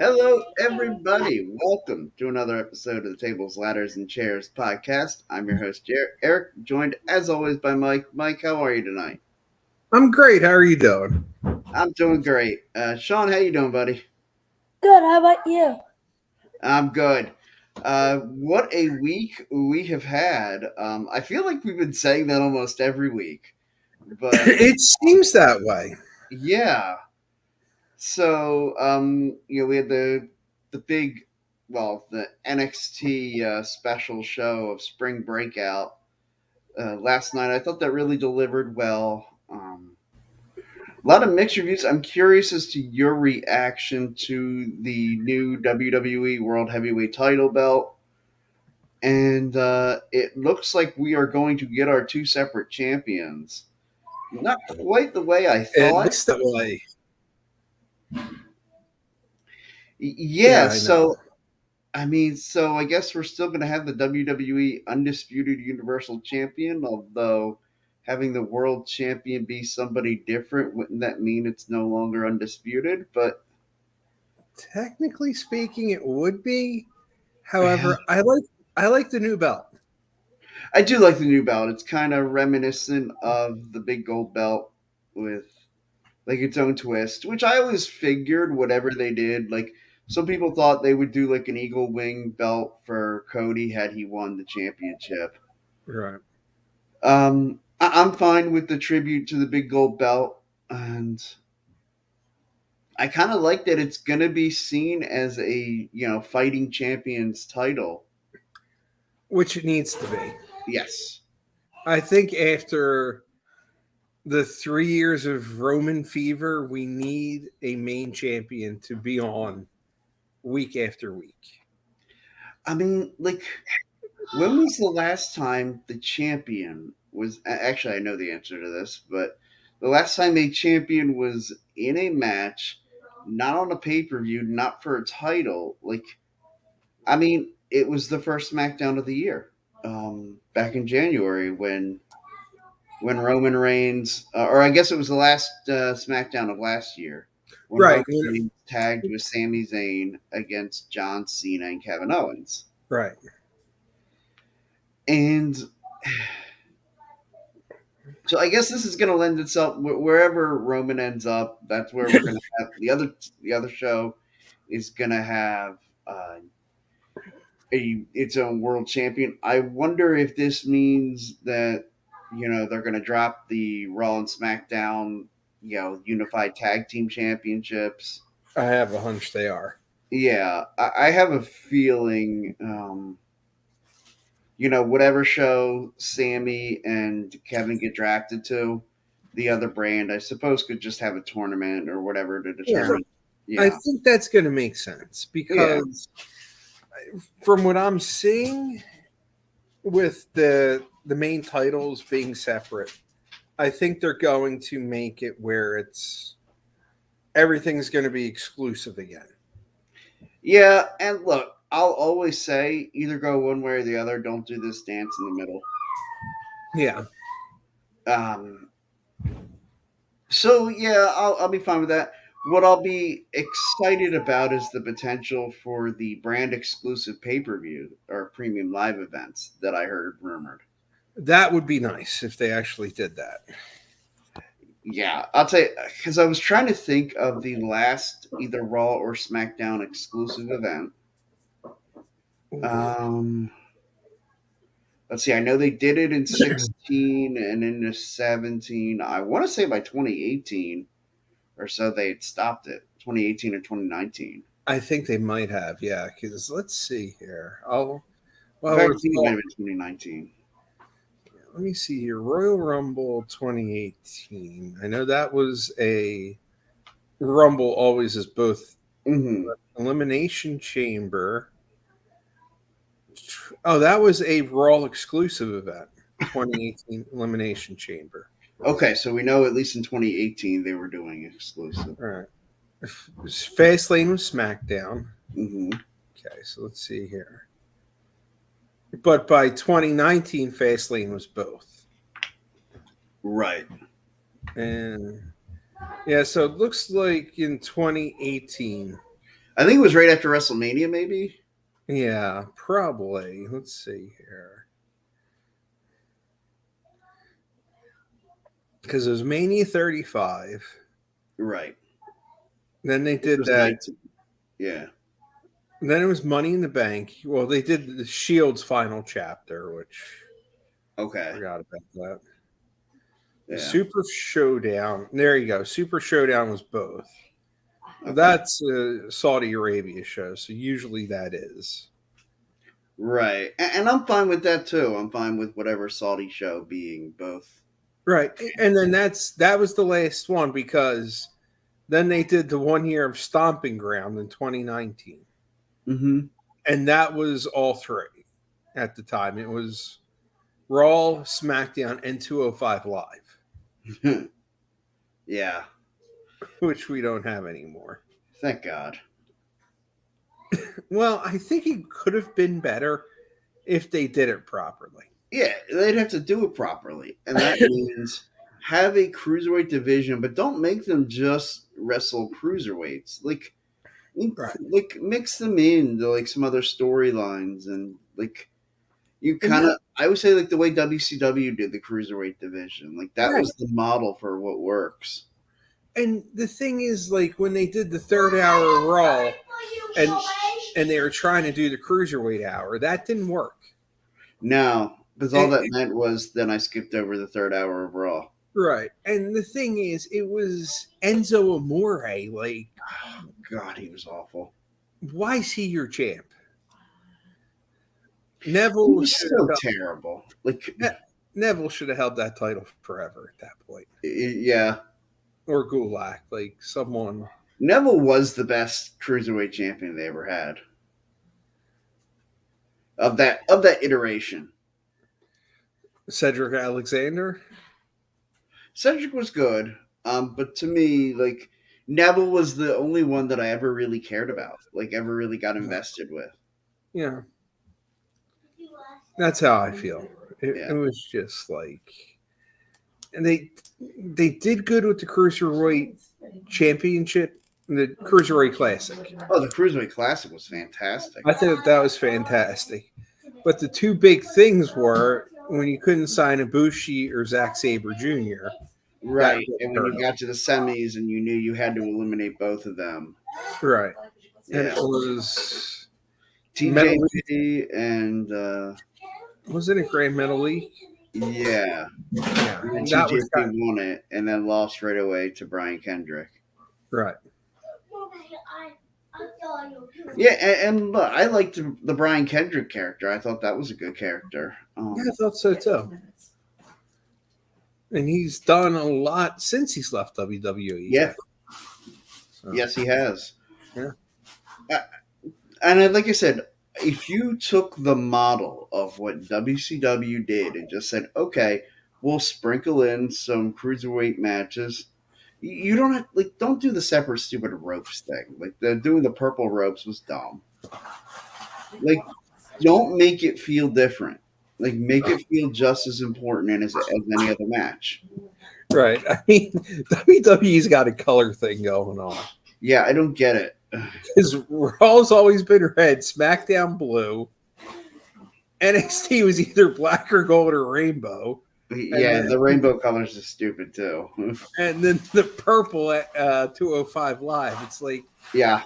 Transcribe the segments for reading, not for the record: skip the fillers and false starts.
Hello, everybody. Welcome to another episode of the Tables, Ladders, and Chairs podcast. I'm your host, Eric, joined as always by Mike. Mike, how are you tonight? I'm great. How are you doing? I'm doing great. Sean, how you doing, buddy? Good. How about you? I'm good. What a week we have had. I feel like we've been saying that almost every week, but It seems that way. yeah. So, we had the big, the NXT special show of Spring Breakout last night. I thought that really delivered well. A lot of mixed reviews. I'm curious as to your reaction to the new WWE World Heavyweight Title belt. And it looks like we are going to get our two separate champions. Not quite the way I It thought. looks that way. Yeah, I so I guess we're still going to have the WWE Undisputed Universal Champion, although having the World Champion be somebody different, wouldn't that mean it's no longer undisputed? But Technically speaking, it would be. However, I like the new belt. I do like the new belt. It's kind of reminiscent of the big gold belt with like its own twist, which I always figured whatever they did, like some people thought they would do like an eagle wing belt for Cody had he won the championship. Right. I'm fine with the tribute to the big gold belt, and I kind of like that it's going to be seen as a fighting champions title. Which it needs to be. Yes, I think after the 3 years of Roman fever, we need a main champion to be on week after week. I mean, like, when was the last time the champion was? Actually, I know the answer to this, but the last time a champion was in a match, not on a pay per view, not for a title, like, I mean, it was the first SmackDown of the year, back in January when Roman Reigns, or I guess it was the last SmackDown of last year, when Right. Roman Reigns tagged with Sami Zayn against John Cena and Kevin Owens. Right. And so I guess this is going to lend itself wherever Roman ends up. That's where we're going to have the other show is going to have its own world champion. I wonder if this means that they're going to drop the Raw and SmackDown unified tag team championships. I have a hunch they are. Yeah, I have a feeling. Whatever show Sammy and Kevin get drafted to, the other brand, I suppose, could just have a tournament or whatever to determine. Yeah. I think that's going to make sense because from what I'm seeing with the main titles being separate, I think they're going to make it where everything's going to be exclusive again. Yeah, and look, I'll always say either go one way or the other. Don't do this dance in the middle. Yeah. So yeah, I'll be fine with that. What I'll be excited about is the potential for the brand exclusive pay per view or premium live events that I heard rumored. That would be nice if they actually did that. Yeah, I'll tell you, because I was trying to think of the last either Raw or SmackDown exclusive event. Let's see. I know they did it in 16 and in 17. I want to say by 2018 or so they had stopped it. 2018 or 2019. I think they might have, yeah. Because let's see here. It might have been 2019. Let me see here. Royal Rumble 2018. I know that was a Rumble. Always is both Elimination Chamber. Oh, that was a Raw exclusive event. 2018 Elimination Chamber. Okay, so we know at least in 2018 they were doing exclusive. All right. Fastlane was SmackDown. Mm-hmm. Okay, so let's see here. But by 2019, Fastlane was both. Right. And Yeah, so it looks like in 2018. I think it was right after WrestleMania, maybe. Yeah, probably. Let's see here. Because it was Mania 35. Right. Then they It did was that. 19. Yeah. Then it was Money in the Bank. Well, they did the Shield's final chapter, which I Okay. forgot about that. The Yeah. Super Showdown. There you go. Super Showdown was both. Okay. That's a Saudi Arabia show, so usually that is. Right. And I'm fine with that too. I'm fine with whatever Saudi show being both. Right. And then that was the last one because then they did the 1 year of Stomping Ground in 2019. Mm-hmm. And that was all three at the time. It was Raw, SmackDown, and 205 Live. Yeah. Which we don't have anymore. Thank God. Well, I think it could have been better if they did it properly. Yeah, they'd have to do it properly. And that means have a cruiserweight division, but don't make them just wrestle cruiserweights. Like mix them into like some other storylines and like you kind of I would say like the way WCW did the cruiserweight division. Like that was the model for what works. And the thing is, like when they did the 3rd hour Raw and they were trying to do the cruiserweight hour, that didn't work. No, because all that meant was then I skipped over the 3rd hour of Raw. Right. And the thing is, it was Enzo Amore. Like, oh, God, he was awful. Why is he your champ? Neville was so terrible. Like Neville should have held that title forever at that point. Yeah. Or Gulak, like someone. Neville was the best cruiserweight champion they ever had. Of that iteration. Cedric Alexander? Cedric was good. But to me, like Neville was the only one that I ever really cared about. Like ever really got invested with. Yeah. That's how I feel. It was just like, and they did good with the Cruiserweight Championship, the Cruiserweight Classic. Oh, the Cruiserweight Classic was fantastic. I thought that was fantastic. But the two big things were when you couldn't sign Ibushi or Zack Sabre Jr. Right, and when you got to the semis and you knew you had to eliminate both of them. Right. Yeah. And it was TJP and wasn't it Grand Metalik? Yeah. And TJP won it and then lost right away to Brian Kendrick. Right. Yeah, and look, I liked the Brian Kendrick character. I thought that was a good character. Yeah, I thought so too. And he's done a lot since he's left WWE. Yeah. So. Yes, he has. Yeah. And like I said, if you took the model of what WCW did and just said, okay, we'll sprinkle in some cruiserweight matches, you don't have, like, don't do the separate stupid ropes thing. Like doing the purple ropes was dumb. Like, don't make it feel different. Like, make it feel just as important as any other match. Right. I mean, WWE's got a color thing going on. Yeah, I don't get it. Because Raw's always been red, SmackDown blue. NXT was either black or gold or rainbow. Yeah, the rainbow colors is stupid too. And then the purple at 205 Live. It's like, yeah,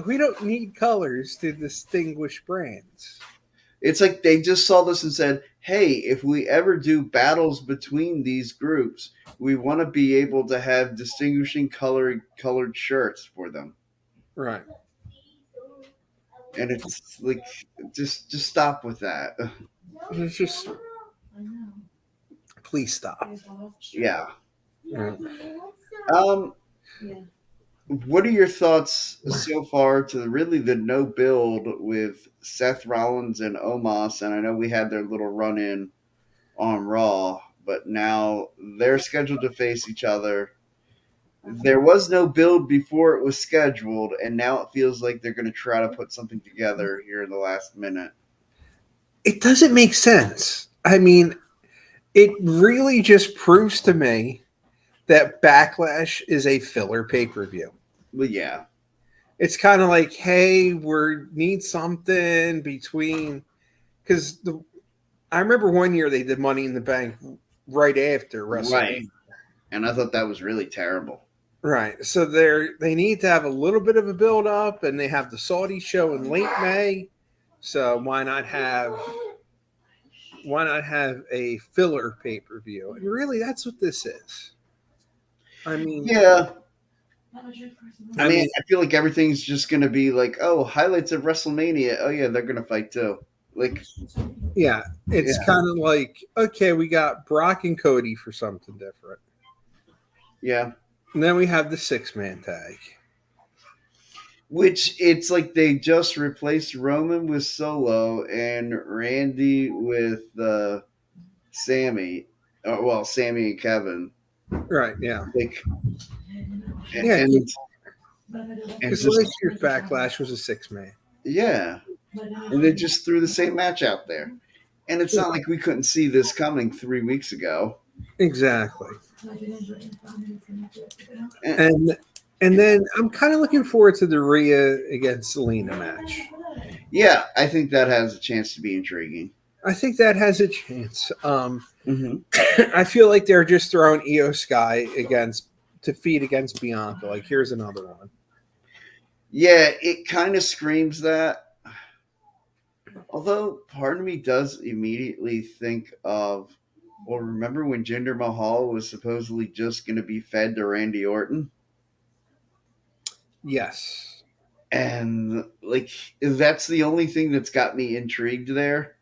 we don't need colors to distinguish brands. It's like they just saw this and said, hey, if we ever do battles between these groups, we want to be able to have distinguishing colored shirts for them. Right. And it's like, just stop with that. It's just, please stop. Yeah. Right. What are your thoughts so far to really the no build with Seth Rollins and Omos? And I know we had their little run in on Raw, but now they're scheduled to face each other. There was no build before it was scheduled, and now it feels like they're going to try to put something together here in the last minute. It doesn't make sense. I mean, it really just proves to me that Backlash is a filler pay-per-view. Well, yeah. It's kind of like, hey, we need something between, because I remember one year they did Money in the Bank right after WrestleMania. Right. And I thought that was really terrible. Right. So they need to have a little bit of a build up, and they have the Saudi show in late May. So why not have a filler pay-per-view? And really that's what this is. I mean, yeah. I mean, I feel like everything's just going to be like, oh, highlights of WrestleMania. Oh yeah, they're going to fight too. Like, yeah, it's kind of like, okay, we got Brock and Cody for something different. Yeah. And then we have the 6-man tag. Which it's like they just replaced Roman with Solo and Randy with Sammy. Well, Sammy and Kevin. Right, yeah. Like, Because last year's Backlash was a 6-man. Yeah. And they just threw the same match out there. And it's not like we couldn't see this coming 3 weeks ago. Exactly. And then I'm kind of looking forward to the Rhea against Selena match. Yeah, I think that has a chance to be intriguing. I think that has a chance. I feel like they're just throwing Io Sky to feed against Bianca. Like, here's another one. Yeah, it kind of screams that. Although part of me does immediately think of, well, remember when Jinder Mahal was supposedly just going to be fed to Randy Orton? Yes. And, like, that's the only thing that's got me intrigued there.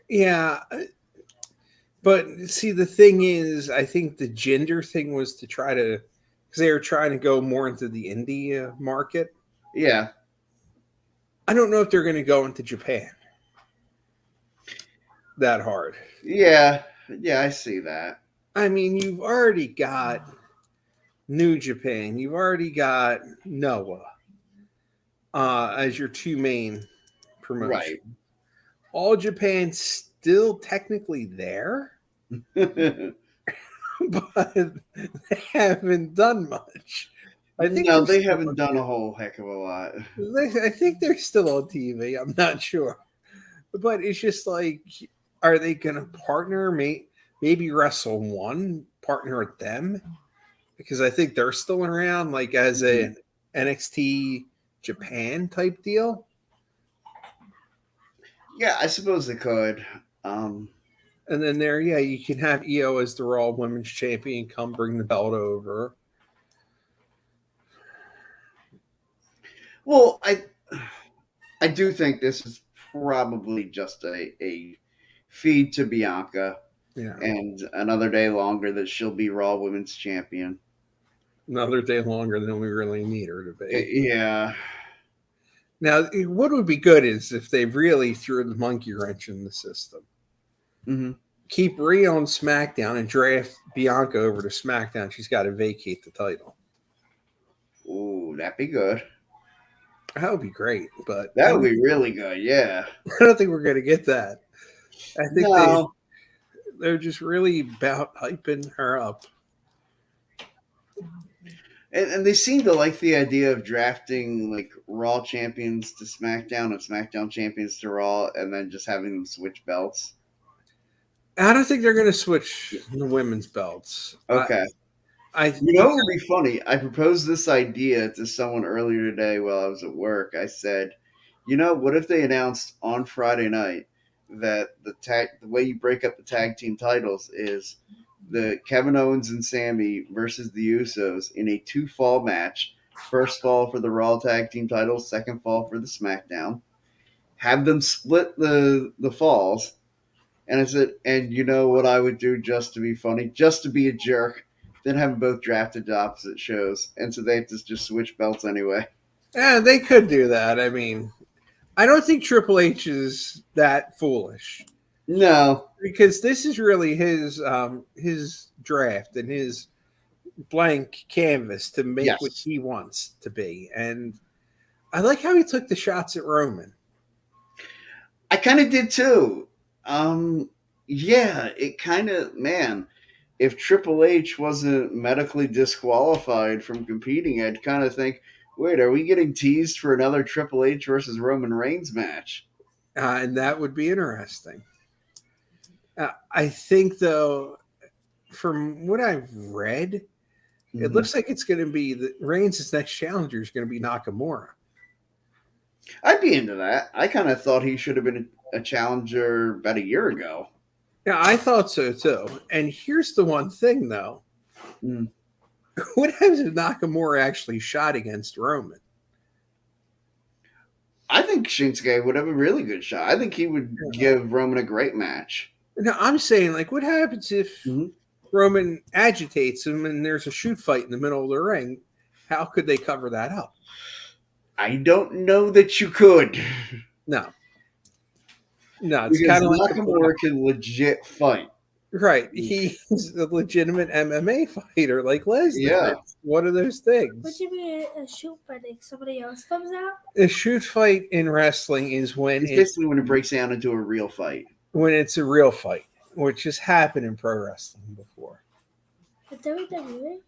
Yeah. But, see, the thing is, I think the Jinder thing was to try to, because they were trying to go more into the India market. Yeah. I don't know if they're going to go into Japan that hard. Yeah, I see that. I mean, you've already got New Japan. You've already got Noah as your two main promotions. Right. All Japan's still technically there, but they haven't done much. They haven't done a whole heck of a lot. I think they're still on TV. I'm not sure. But it's just like, are they going to partner? Maybe Wrestle One, partner with them? Because I think they're still around, like as a NXT Japan type deal. Yeah, I suppose they could. And then you can have Io as the Raw Women's Champion, come bring the belt over. Well, I do think this is probably just a feed to Bianca. Yeah. And another day longer that she'll be Raw Women's Champion. Another day longer than we really need her to be. Yeah. Now, what would be good is if they really threw the monkey wrench in the system. Mm-hmm. Keep Rhea on SmackDown and draft Bianca over to SmackDown. She's got to vacate the title. Ooh, that'd be good. That would be great, but that would be really good. Yeah, I don't think we're going to get that. I think no. they're just really about hyping her up. And they seem to like the idea of drafting like Raw champions to SmackDown and SmackDown champions to Raw, and then just having them switch belts. I don't think they're going to switch the women's belts. Okay. It would be funny. I proposed this idea to someone earlier today while I was at work. I said, what if they announced on Friday night that the way you break up the tag team titles is the Kevin Owens and Sammy versus the Usos in a 2-fall match. First fall for the Raw tag team titles, second fall for the SmackDown. Have them split the falls. And I said, and you know what I would do just to be funny, just to be a jerk, then have them both drafted to opposite shows. And so they have to just switch belts anyway. Yeah, they could do that. I mean, I don't think Triple H is that foolish. No. Because this is really his draft and his blank canvas to make what he wants to be. And I like how he took the shots at Roman. I kind of did too. Yeah, it kind of, man, if Triple H wasn't medically disqualified from competing, I'd kind of think, wait, are we getting teased for another Triple H versus Roman Reigns match? And that would be interesting. I think, though, from what I've read, it looks like it's going to be Reigns' next challenger is going to be Nakamura. I'd be into that. I kind of thought he should have been a challenger about a year ago. Yeah, I thought so too. And here's the one thing, though. What happens if Nakamura actually shot against Roman? I think Shinsuke would have a really good shot. I think he would give Roman a great match. Now, I'm saying, like, what happens if Roman agitates him and there's a shoot fight in the middle of the ring? How could they cover that up? I don't know that you could. No, it's kind of like Nakamura can legit fight. Right. He's a legitimate MMA fighter like Lesnar. Yeah. It's one of those things. What do you mean a shoot fight? Like somebody else comes out? A shoot fight in wrestling is when it's basically when it breaks down into a real fight. When it's a real fight, which has happened in pro wrestling before. The WWE?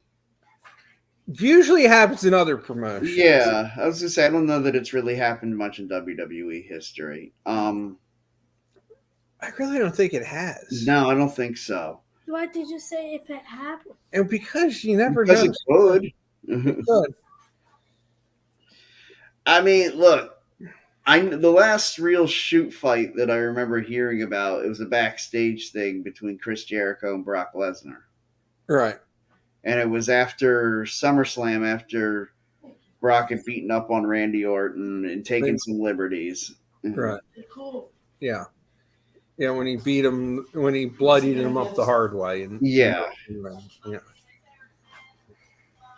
Usually happens in other promotions. Yeah. I was going to say, I don't know that it's really happened much in WWE history. I really don't think it has. No, I don't think so. Why did you say if it happened? And because you never know. It could. It could. I mean, look, the last real shoot fight that I remember hearing about, it was a backstage thing between Chris Jericho and Brock Lesnar. Right. And it was after SummerSlam, after Brock had beaten up on Randy Orton and taken some liberties. Right. Yeah. Yeah, when he beat him, when he bloodied him up the hard way. Yeah,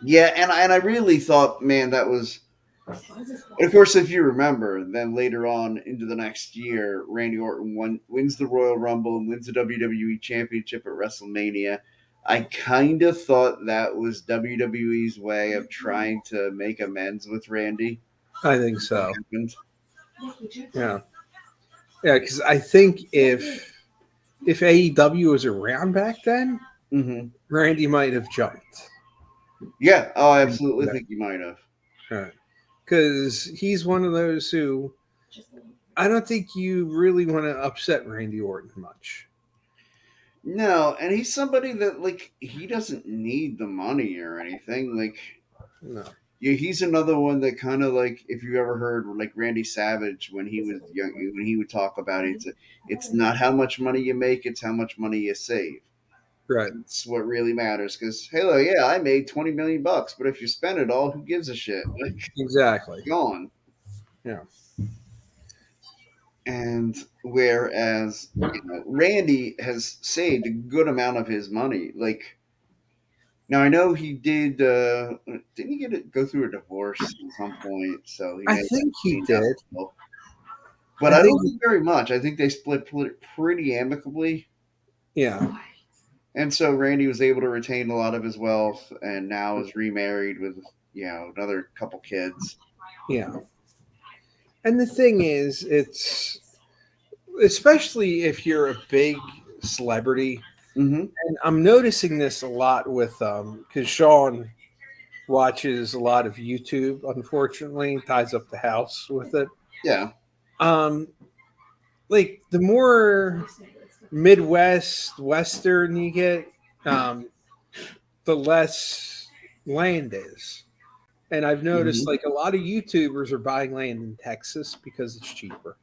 and I really thought, man, that was... And of course, if you remember, then later on into the next year, Randy Orton wins the Royal Rumble and wins the WWE Championship at WrestleMania. I kind of thought that was WWE's way of trying to make amends with Randy. I think so. Yeah. Yeah, because I think if AEW was around back then, Randy might have jumped. Yeah, I absolutely think he might have. Right. Because he's one of those who I don't think you really want to upset Randy Orton much. No, and he's somebody that, like, he doesn't need the money or anything. Like, no. Yeah, he's another one that kind of, like, if you ever heard, like, Randy Savage when he was young, when he would talk about it, it's not how much money you make, it's how much money you save. Right. That's what really matters. Because, hello, yeah, I made $20 million, but if you spend it all, who gives a shit? Like, exactly. Gone. Yeah. And whereas, Randy has saved a good amount of his money. Like, now I know he did. Didn't he go through a divorce at some point? So I think he did, but I don't think very much. I think they split pretty amicably. Yeah, and so Randy was able to retain a lot of his wealth, and now is remarried with another couple kids. Yeah, and the thing is, it's especially if you're a big celebrity. Mm-hmm. And I'm noticing this a lot with because Sean watches a lot of YouTube, unfortunately, ties up the house with it. Yeah. Like the more Midwest, Western you get, the less land is. And I've noticed like a lot of YouTubers are buying land in Texas because it's cheaper.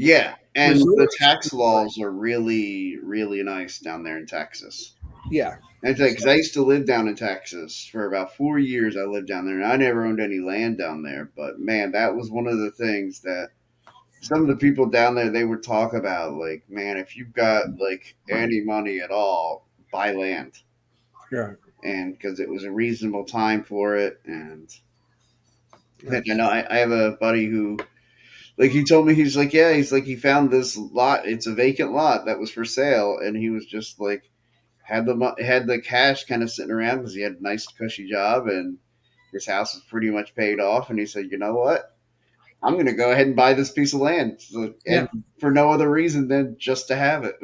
Yeah, and the tax laws are really, really nice down there in Texas. Yeah. Because I used to live down in Texas for about 4 years. I lived down there, and I never owned any land down there. But, man, that was one of the things that some of the people down there, they would talk about. Like, man, if you've got, like, any money at all, buy land. Yeah. And because it was a reasonable time for it. And I know I have a buddy who... Like, he told me, he found this lot. It's a vacant lot that was for sale. And he was just, like, had the cash kind of sitting around because he had a nice, cushy job. And his house was pretty much paid off. And he said, you know what? I'm going to go ahead and buy this piece of land. And for no other reason than just to have it.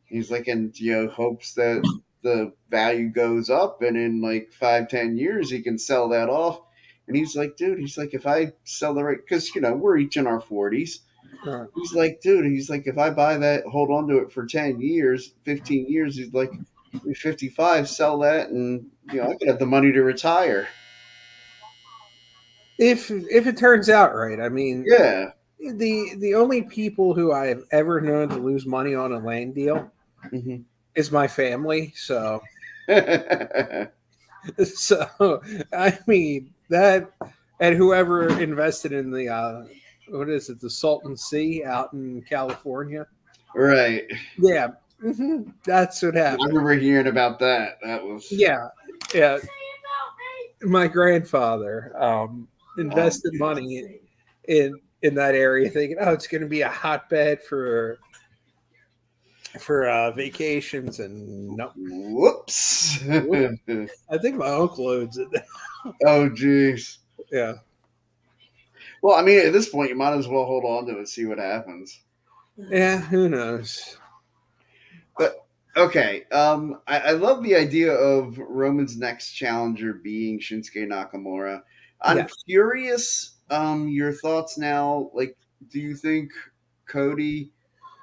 He's like, and hopes that the value goes up, and in like 5-10 years he can sell that off. And he's like, dude, he's like, if I sell the right, because we're each in our 40s. Right. He's like, dude, he's like, if I buy that, hold on to it for 10 years, 15 years, he's like, 55, sell that, and I could have the money to retire. If it turns out right, I mean, Yeah. the only people who I have ever known to lose money on a land deal Mm-hmm. is my family. So I mean that, and whoever invested in the what is it, the Salton Sea out in California? Right. Yeah, that's what I happened. remember hearing about that. That was Yeah. My grandfather invested money in that area, thinking, "Oh, it's going to be a hotbed for vacations," and nope. Whoops. I think my uncle owns it. Oh, jeez. Yeah. Well, I mean, at this point, you might as well hold on to it and see what happens. Yeah, who knows? But okay, I love the idea of Roman's next challenger being Shinsuke Nakamura. I'm curious, your thoughts now. Like, do you think Cody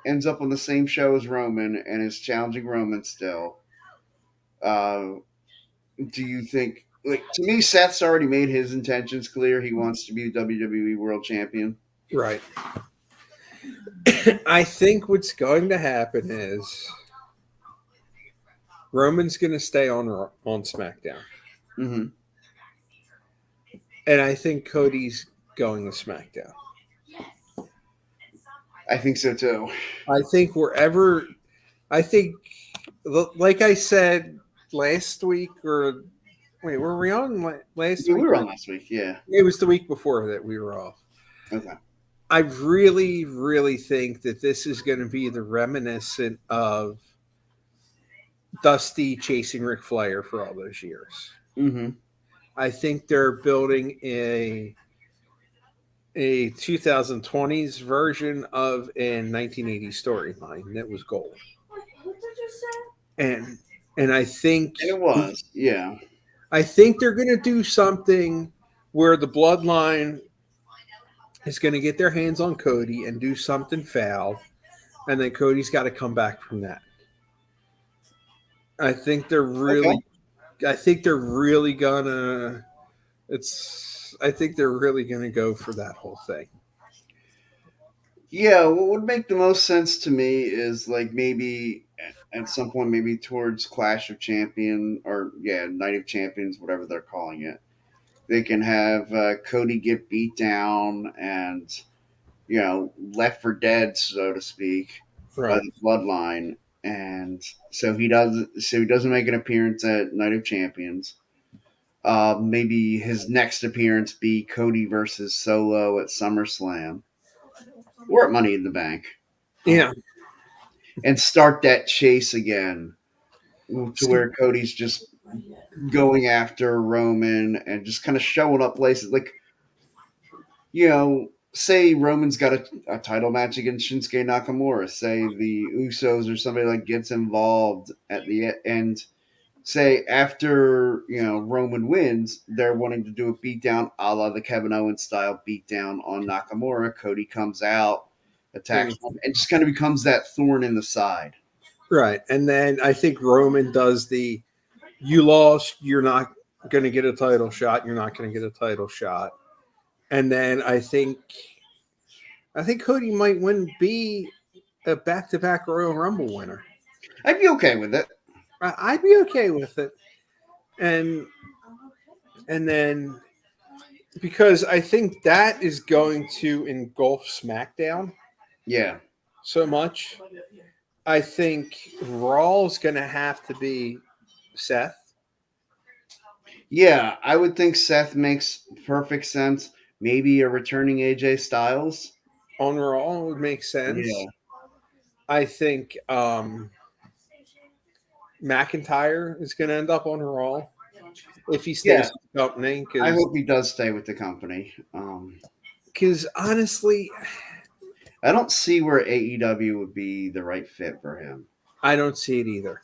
ends up on the same show as Roman and is challenging Roman still? Do you think, like, to me, Seth's already made his intentions clear. He wants to be WWE World Champion. Right. I think what's going to happen is Roman's going to stay on SmackDown. Mm-hmm. And I think Cody's going to SmackDown. I think so too. I think like I said last week, or wait, were we on last week? We were on last week, yeah. It was the week before that we were off. Okay. I really, really think that this is going to be the reminiscent of Dusty chasing Ric Flair for all those years. Mm-hmm. I think they're building a 2020s version of a 1980s storyline that was gold. What did you say? And I think it was, yeah. I think they're going to do something where the Bloodline is going to get their hands on Cody and do something foul, and then Cody's got to come back from that. I think they're really, okay. I think they're really gonna go for that whole thing. Yeah, what would make the most sense to me is like maybe at some point, maybe towards Clash of Champions or Night of Champions, whatever they're calling it. They can have Cody get beat down and left for dead, so to speak, by the Bloodline, and so he doesn't make an appearance at Night of Champions. Maybe his next appearance be Cody versus Solo at SummerSlam or at Money in the Bank. Yeah. And start that chase again to where Cody's just going after Roman and just kind of showing up places. Like, say Roman's got a title match against Shinsuke Nakamura. Say the Usos or somebody like gets involved at the end. Say after Roman wins, they're wanting to do a beatdown a la the Kevin Owens style beatdown on Nakamura. Cody comes out, attacks him, and just kind of becomes that thorn in the side. Right, and then I think Roman does the "you lost, you're not going to get a title shot. You're not going to get a title shot," and then I think Cody might be a back-to-back Royal Rumble winner. I'd be okay with it. I'd be okay with it. And then because I think that is going to engulf SmackDown. Yeah. So much. I think Raw is going to have to be Seth. Yeah, I would think Seth makes perfect sense. Maybe a returning AJ Styles on Raw would make sense. Yeah. I think McIntyre is going to end up on Raw if he stays with the company. I hope he does stay with the company. Because honestly, I don't see where AEW would be the right fit for him. I don't see it either.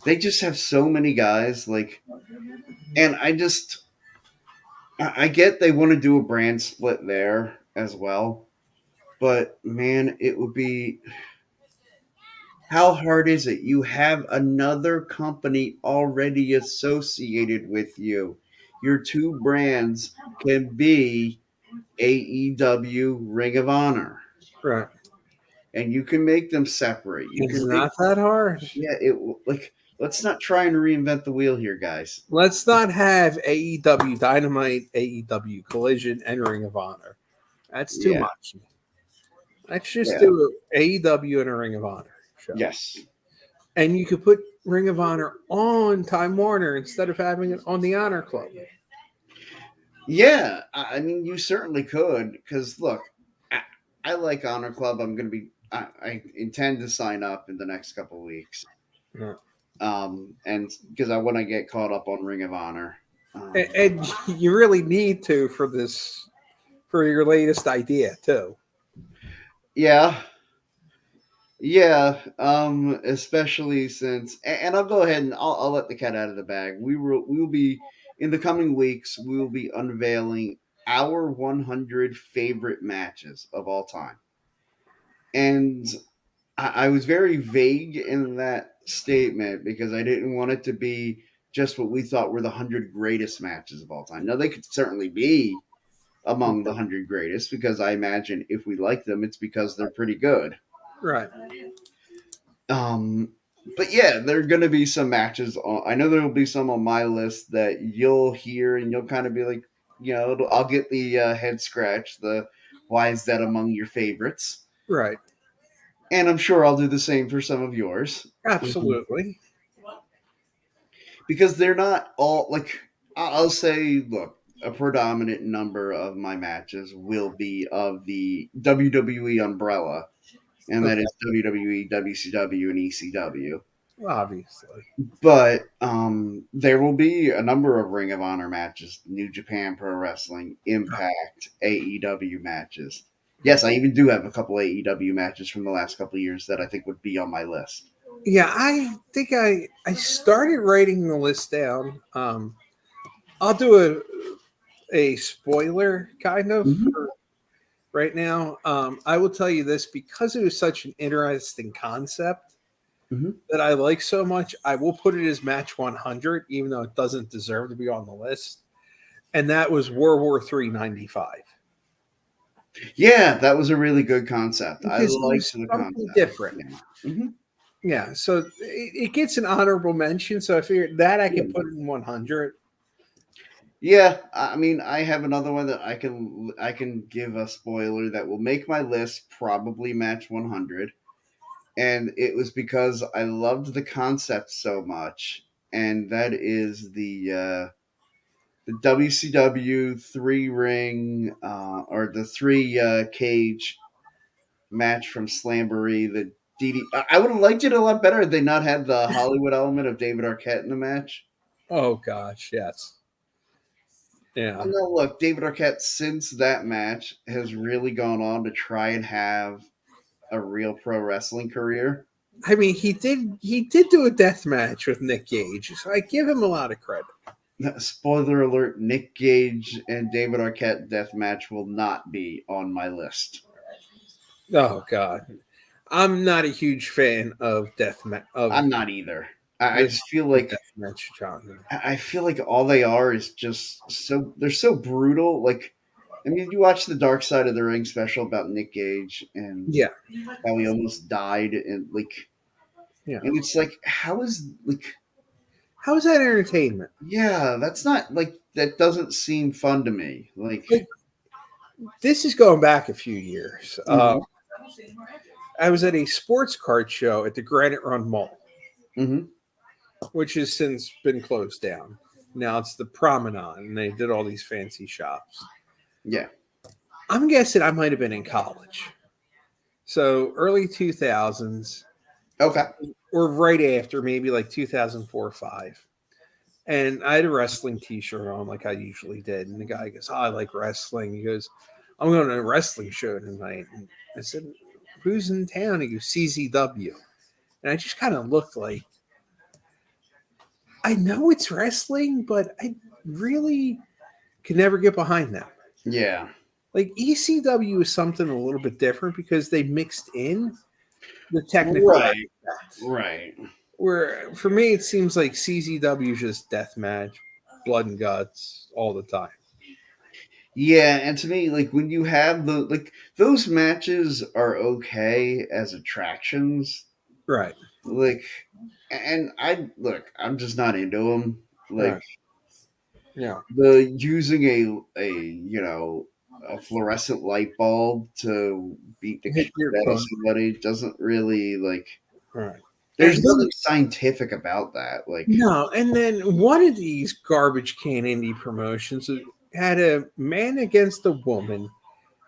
They just have so many guys, and I get they want to do a brand split there as well, but man, it would be, how hard is it? You have another company already associated with you. Your two brands can be AEW, Ring of Honor, Right. and you can make them separate. You It's can not that hard. let's not try and reinvent the wheel here, guys. Let's not have AEW Dynamite, AEW Collision, and Ring of Honor. That's too much. Let's just do AEW and a Ring of Honor show. Yes. And you could put Ring of Honor on Time Warner instead of having it on the Honor Club. Yeah, I mean, you certainly could, because look, I like Honor Club. I intend to sign up in the next couple of weeks. Yeah. And because I want to get caught up on Ring of Honor. And you really need to for your latest idea too. Yeah. Yeah. Especially since, and I'll go ahead and I'll let the cat out of the bag. We will be, in the coming weeks, we will be unveiling our 100 favorite matches of all time. And I was very vague in that statement because I didn't want it to be just what we thought were the 100 greatest matches of all time. Now, they could certainly be among the 100 greatest, because I imagine if we like them, it's because they're pretty good. Right. But yeah, there are going to be some matches. I know there will be some on my list that you'll hear and you'll kind of be like, I'll get the head scratch. Why is that among your favorites? Right. And I'm sure I'll do the same for some of yours. Absolutely. Because they're not all, I'll say, look, a predominant number of my matches will be of the WWE umbrella, and that is WWE, WCW, and ECW. Obviously. But there will be a number of Ring of Honor matches, New Japan Pro Wrestling, Impact, AEW matches. Yes, I even do have a couple AEW matches from the last couple of years that I think would be on my list. Yeah, I think I started writing the list down. I'll do a spoiler kind of for right now. I will tell you this, because it was such an interesting concept that I like so much, I will put it as match 100, even though it doesn't deserve to be on the list. And that was World War III 95. Yeah, that was a really good concept. Because I liked the concept. Different. Yeah. Yeah, so it gets an honorable mention. So I figured that I can put it in 100. Yeah, I mean, I have another one that I can give a spoiler that will make my list probably match 100, and it was because I loved the concept so much, and that is the WCW 3-ring or the 3 cage match from Slamboree. The I would have liked it a lot better if they not had the Hollywood element of David Arquette in the match. Oh gosh, yes. Yeah. No, look, David Arquette, since that match, has really gone on to try and have a real pro wrestling career. I mean, he did do a death match with Nick Gage, so I give him a lot of credit. Spoiler alert, Nick Gage and David Arquette death match will not be on my list. Oh, God. I'm not a huge fan of death match. I'm not either. I just feel like death match genre. I feel like all they are is just they're so brutal. Like, I mean, you watch the Dark Side of the Ring special about Nick Gage and how he almost died, and and it's like, how is that entertainment? Yeah, that's not that doesn't seem fun to me. Like this is going back a few years. I was at a sports card show at the Granite Run Mall, which has since been closed down. Now it's the Promenade, and they did all these fancy shops. Yeah. I'm guessing I might have been in college. So early 2000s. Okay. Or right after, maybe like 2004 or 5. And I had a wrestling t-shirt on like I usually did. And the guy goes, I like wrestling. He goes, I'm going to a wrestling show tonight. And I said, who's in town? He goes, CZW. and I just kind of looked like, I know it's wrestling, but I really can never get behind them. Yeah. Like ECW is something a little bit different because they mixed in the technical Right. aspects. Right. Where for me, it seems like CZW is just death match, blood and guts all the time. Yeah, and to me, like when you have those matches are okay as attractions. Right. Like, and I'm just not into them. Like Right. Yeah. the using a fluorescent light bulb to beat the Hit shit your out of opponent. somebody doesn't really like. Right. There's And nothing scientific about that. Like, no, and then one of these garbage can indie promotions had a man against a woman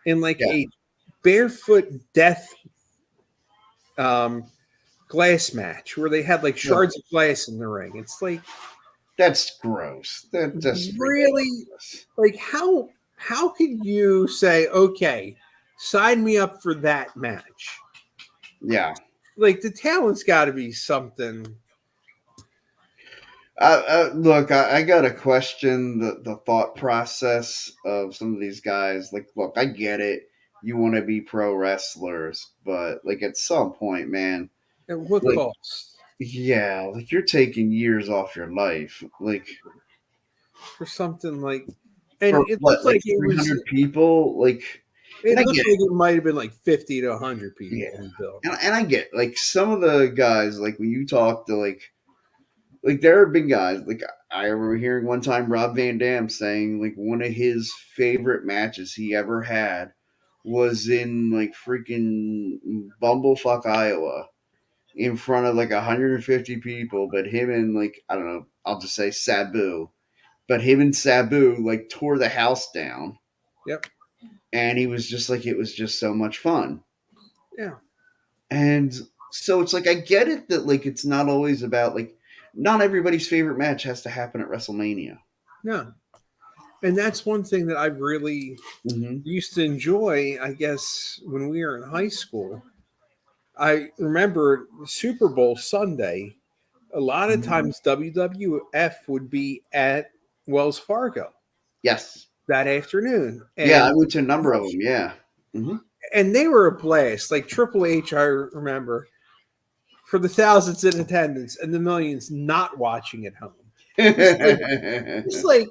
in like yeah, a barefoot death glass match where they had like shards of glass in the ring. It's like, that's gross. That's just really, ridiculous. like how could you say, okay, sign me up for that match? Yeah. Like the talent's got to be something. Look, I got to question the thought process of some of these guys. Like, look, I get it. You want to be pro wrestlers, but like at some point, man, At what like, cost? yeah, like you're taking years off your life. Like, For something like, and for it what, looked like like it was. 300 people? Like, and It I looked get like it. it might have been like 50 to 100 people Yeah. in the building. And I get like some of the guys, like when you talk to like there have been guys like I remember hearing one time Rob Van Dam saying like one of his favorite matches he ever had was in like freaking Bumblefuck, Iowa, in front of like 150 people, but him and like I don't know, I'll just say Sabu, but him and Sabu like tore the house down, Yep. and he was just like it was just so much fun, Yeah. and so it's like I get it that like it's not always about like not everybody's favorite match has to happen at WrestleMania. No. And that's one thing that I really Mm-hmm. used to enjoy, I guess, when we were in high school. I remember Super Bowl Sunday, a lot of times WWF would be at Wells Fargo Yes. that afternoon. Yeah, I went to a number of them. Yeah. Mm-hmm. And they were a blast. Like Triple H, I remember, for the thousands in attendance and the millions not watching at home. Just like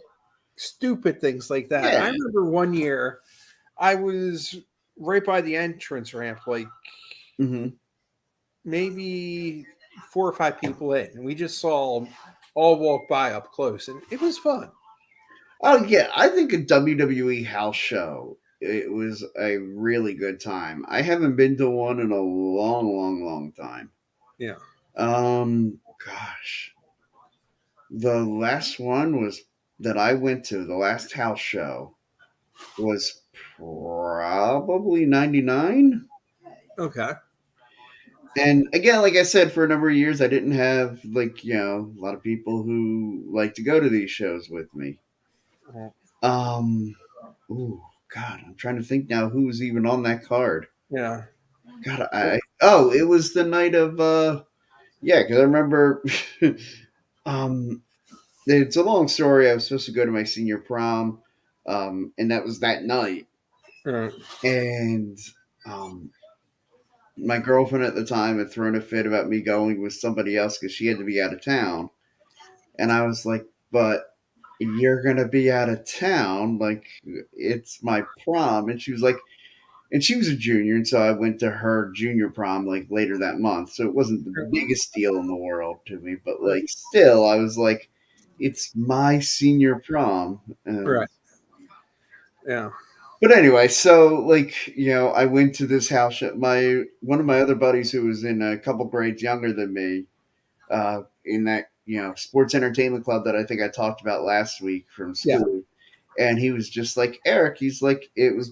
stupid things like that. Yeah. I remember one year I was right by the entrance ramp, like Mm-hmm. maybe 4 or 5 people in, and we just saw them all walk by up close, and it was fun. Oh yeah, I think a WWE house show. It was a really good time. I haven't been to one in a long, long, long time. Yeah. Gosh, the last one was that I went to. The last house show was probably '99. Okay. And again, like I said, for a number of years, I didn't have like a lot of people who like to go to these shows with me. Um, ooh, God, I'm trying to think now who's even on that card. Yeah. God, it was the night of yeah, because I remember it's a long story. I was supposed to go to my senior prom, and that was that night, and um my girlfriend at the time had thrown a fit about me going with somebody else because she had to be out of town. And I was like, but you're going to be out of town. Like, it's my prom. And she was like, and she was a junior. And so I went to her junior prom like later that month. So it wasn't the biggest deal in the world to me. But like, still, I was like, it's my senior prom. Right. Yeah. But anyway, so like I went to this house. One of my other buddies who was in a couple grades younger than me, in that sports entertainment club that I think I talked about last week from school, and he was just like Eric. He's like, it was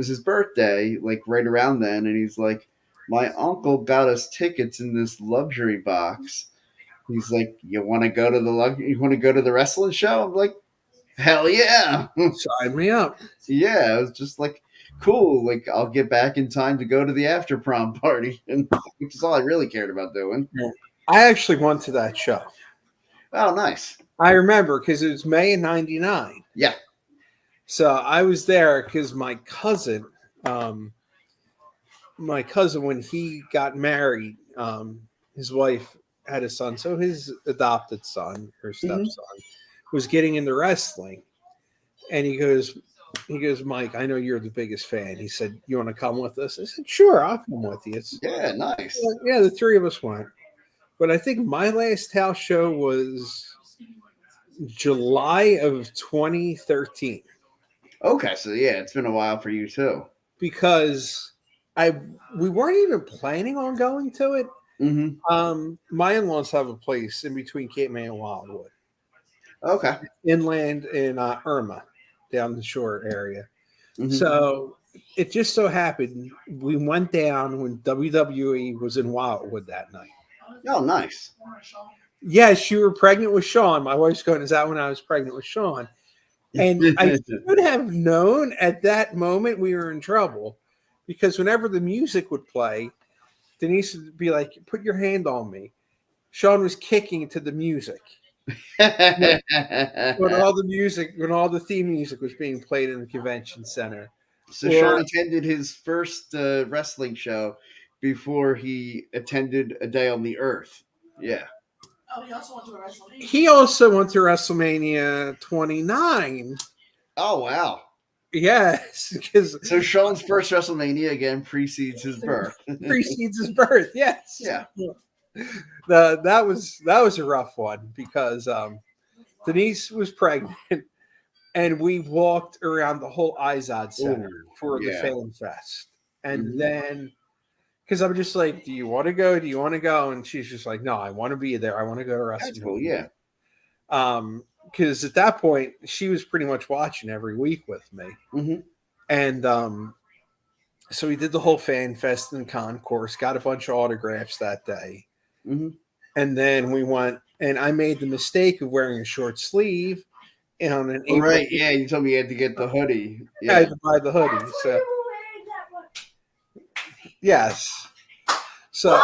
his birthday, like right around then, and he's like, my uncle got us tickets in this luxury box. He's like, you want to go to the wrestling show? I'm like, hell yeah. Sign me up. Yeah, it was just like, cool. Like I'll get back in time to go to the after prom party, and which is all I really cared about doing. I actually went to that show. Oh, nice. I remember because it was May of '99. Yeah. So I was there because my cousin, when he got married, his wife had a son. So his adopted son, her stepson, was getting into wrestling. And he goes, Mike, I know you're the biggest fan. He said, you want to come with us? I said, sure, I'll come with you. Yeah, nice. Yeah, the three of us went. But I think my last house show was July of 2013. Okay, so yeah, it's been a while for you too. Because we weren't even planning on going to it. My in-laws have a place in between Cape May and Wildwood. Okay. Inland in Irma, down the shore area. So it just so happened we went down when WWE was in Wildwood that night. Oh, nice. Yes, you were pregnant with Sean. My wife's going, is that when I was pregnant with Sean? And I should have known at that moment we were in trouble because whenever the music would play, Denise would be like, put your hand on me. Sean was kicking to the music. when all the theme music was being played in the convention center. So Sean attended his first wrestling show before he attended A Day on the Earth. Yeah. Oh, he also went to WrestleMania. He also went to WrestleMania 29. Oh, wow. Yes. So Sean's first WrestleMania again precedes his birth. Yes. Yeah. That was a rough one because Denise was pregnant and we walked around the whole Izod Center for the Fan Fest. And then because I'm just like, do you want to go? Do you want to go? And she's just like, no, I want to be there. I want to go to WrestleMania. That's cool, yeah. Because at that point, she was pretty much watching every week with me. And so we did the whole Fan Fest and concourse, got a bunch of autographs that day. And then we went, and I made the mistake of wearing a short sleeve. On an April. Right, yeah, you told me you had to get the hoodie. Yeah, I had to buy the hoodie. So. Yes. So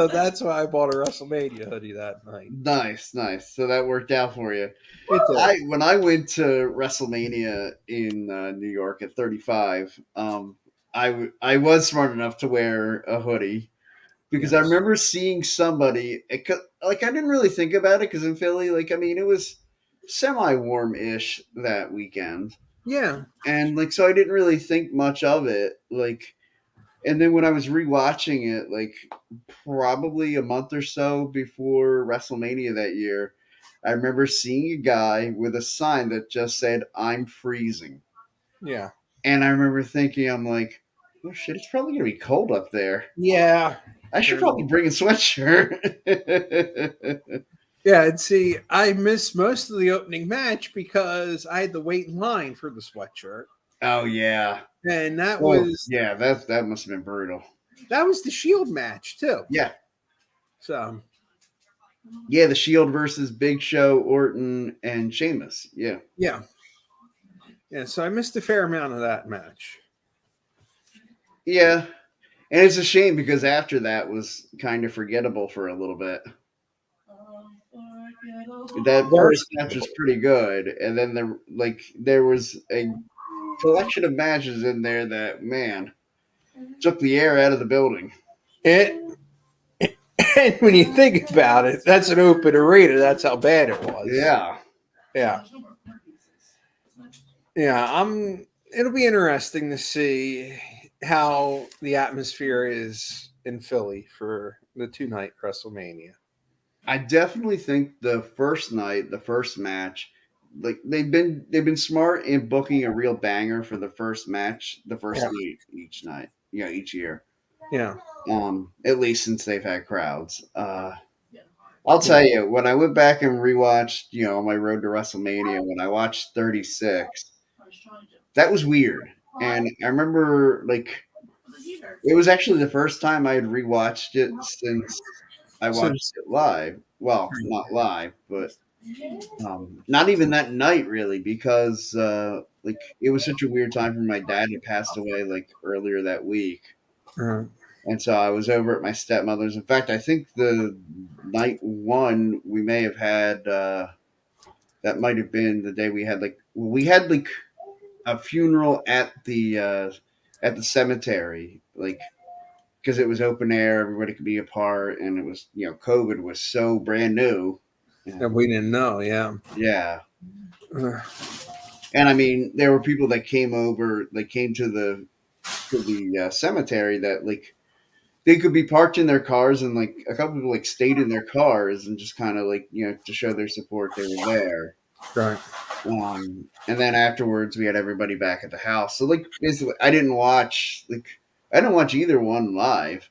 that's why I bought a WrestleMania hoodie that night. Nice. So that worked out for you. When I went to WrestleMania in New York at 35, I was smart enough to wear a hoodie because I remember seeing somebody. I didn't really think about it because in Philly, it was semi-warm-ish that weekend. Yeah. And so I didn't really think much of it. And then when I was rewatching it, probably a month or so before WrestleMania that year, I remember seeing a guy with a sign that just said, "I'm freezing." Yeah. And I remember thinking, I'm like, oh shit, it's probably going to be cold up there. Yeah. I should probably bring a sweatshirt. Yeah, and see, I missed most of the opening match because I had to wait in line for the sweatshirt. Oh, yeah. And that was... Yeah, that must have been brutal. That was the Shield match, too. Yeah. So... Yeah, the Shield versus Big Show, Orton, and Sheamus. Yeah. Yeah. Yeah, so I missed a fair amount of that match. Yeah. And it's a shame because after that was kind of forgettable for a little bit. That first match was pretty good. And then there was a collection of matches in there that, man, took the air out of the building. And when you think about it, that's an open arena. That's how bad it was. Yeah. Yeah. Yeah. It'll be interesting to see how the atmosphere is in Philly for the 2-night WrestleMania. I definitely think the first night, the first match, they've been smart in booking a real banger for the first match, the first night each night, each year. Yeah. At least since they've had crowds. I'll tell you, when I went back and rewatched, on my road to WrestleMania, when I watched 36, that was weird. And I remember, it was actually the first time I had rewatched it since I watched it live. Well, not live, but Not even that night really, because like it was such a weird time for my dad. He passed away like earlier that week. And so I was over at my stepmother's. In fact, I think the night one we may have had that might have been the day we had like a funeral at the cemetery, like because it was open air, everybody could be apart, and it was COVID was so brand new. That we didn't know, yeah. Yeah. And I mean, there were people that came over, like came to the cemetery that like they could be parked in their cars, and like a couple people like stayed in their cars and just kind of like to show their support they were there. Right. And then afterwards we had everybody back at the house. So like basically, I didn't watch either one live.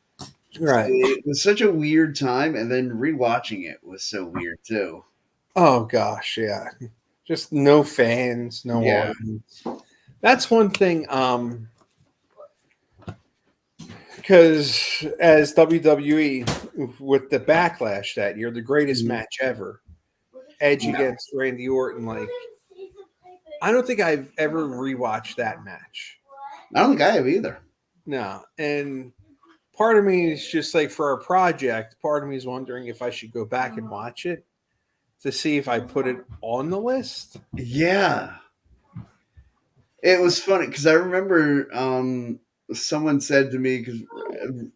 Right. It was such a weird time, and then rewatching it was so weird too. Oh gosh, yeah. Just no fans, no audience. That's one thing. Because as WWE with the Backlash that year, the greatest match ever, Edge against Randy Orton. Like, I don't think I've ever rewatched that match. I don't think I have either. No, and part of me is just like for our project. Part of me is wondering if I should go back and watch it to see if I put it on the list. Yeah. It was funny because I remember someone said to me, because